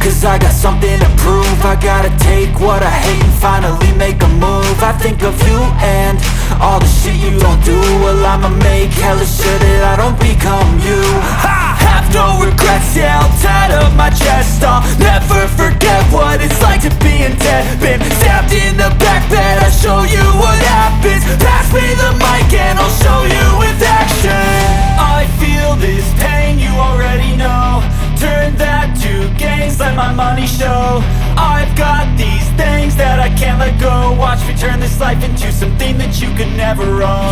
cause I got something to prove. I gotta take what I hate and finally make a move. I think of you and all the shit you don't do. Well, I'ma make hella sure that I don't become you. I have no regrets, yeah, I'll tattoo my chest. I'll never forget what it's like to be in debt. Been stabbed in the back bed, I'll show you what happens. Pass me the mic and I'll show you with action. I feel this pain, you already know. Turn that to gains, let my money show. I've got these things that I can't let go. Watch me turn this life into something that you could never own.